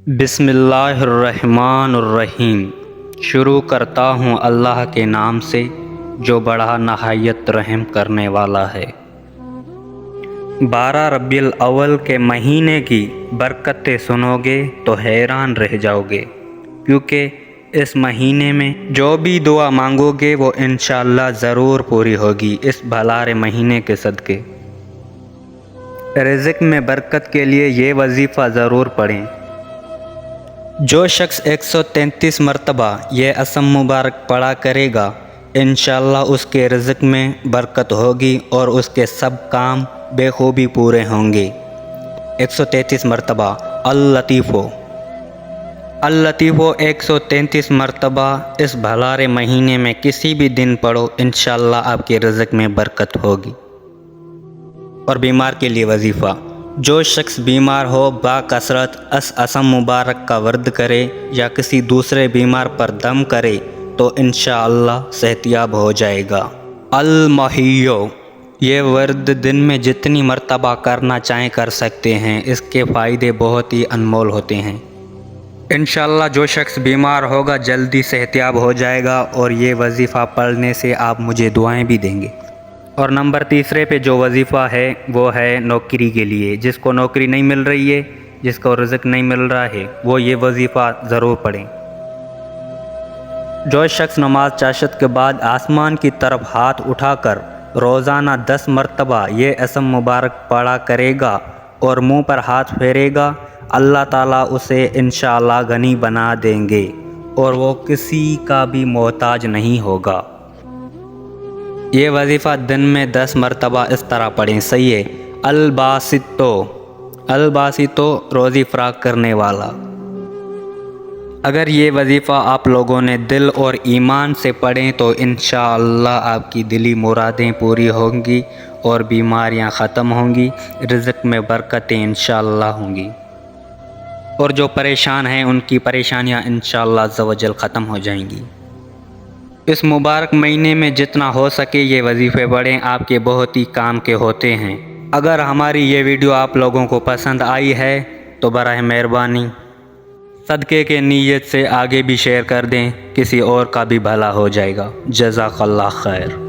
بسم اللہ الرحمن الرحیم۔ شروع کرتا ہوں اللہ کے نام سے جو بڑا نہایت رحم کرنے والا ہے۔ 12 ربیع الاول کے مہینے کی برکتیں سنو گے تو حیران رہ جاؤ گے، کیونکہ اس مہینے میں جو بھی دعا مانگو گے وہ انشاءاللہ ضرور پوری ہوگی اس بھلارے مہینے کے صدقے۔ رزق میں برکت کے لیے یہ وظیفہ ضرور پڑھیں۔ جو شخص 133 مرتبہ یہ اسم مبارک پڑھا کرے گا انشاءاللہ اس کے رزق میں برکت ہوگی اور اس کے سب کام بے خوبی پورے ہوں گے۔ 133 مرتبہ اللطیفو 133 مرتبہ اس بھلارے مہینے میں کسی بھی دن پڑھو انشاءاللہ آپ کے رزق میں برکت ہوگی۔ اور بیمار کے لیے وظیفہ، جو شخص بیمار ہو باکثرت اس اسم مبارک کا ورد کرے یا کسی دوسرے بیمار پر دم کرے تو انشاءاللہ صحت یاب ہو جائے گا۔ المحیو، یہ ورد دن میں جتنی مرتبہ کرنا چاہیں کر سکتے ہیں، اس کے فائدے بہت ہی انمول ہوتے ہیں۔ انشاءاللہ جو شخص بیمار ہوگا جلدی صحت یاب ہو جائے گا اور یہ وظیفہ پڑھنے سے آپ مجھے دعائیں بھی دیں گے۔ اور نمبر تیسرے پہ جو وظیفہ ہے وہ ہے نوکری کے لیے۔ جس کو نوکری نہیں مل رہی ہے، جس کو رزق نہیں مل رہا ہے، وہ یہ وظیفہ ضرور پڑھیں۔ جو شخص نماز چاشت کے بعد آسمان کی طرف ہاتھ اٹھا کر روزانہ 10 مرتبہ یہ اسم مبارک پڑھا کرے گا اور منہ پر ہاتھ پھیرے گا، اللہ تعالیٰ اسے انشاءاللہ غنی بنا دیں گے اور وہ کسی کا بھی محتاج نہیں ہوگا۔ یہ وظیفہ دن میں 10 مرتبہ اس طرح پڑھیں۔ صحیح ہے۔ الباسطو روزی فراق کرنے والا۔ اگر یہ وظیفہ آپ لوگوں نے دل اور ایمان سے پڑھیں تو انشاءاللہ آپ کی دلی مرادیں پوری ہوں گی اور بیماریاں ختم ہوں گی، رزق میں برکتیں انشاءاللہ ہوں گی، اور جو پریشان ہیں ان کی پریشانیاں انشاءاللہ عز و جل ختم ہو جائیں گی۔ اس مبارک مہینے میں جتنا ہو سکے یہ وظیفے پڑھیں، آپ کے بہت ہی کام کے ہوتے ہیں۔ اگر ہماری یہ ویڈیو آپ لوگوں کو پسند آئی ہے تو براہ مہربانی صدقے کے نیت سے آگے بھی شیئر کر دیں، کسی اور کا بھی بھلا ہو جائے گا۔ جزاک اللہ خیر۔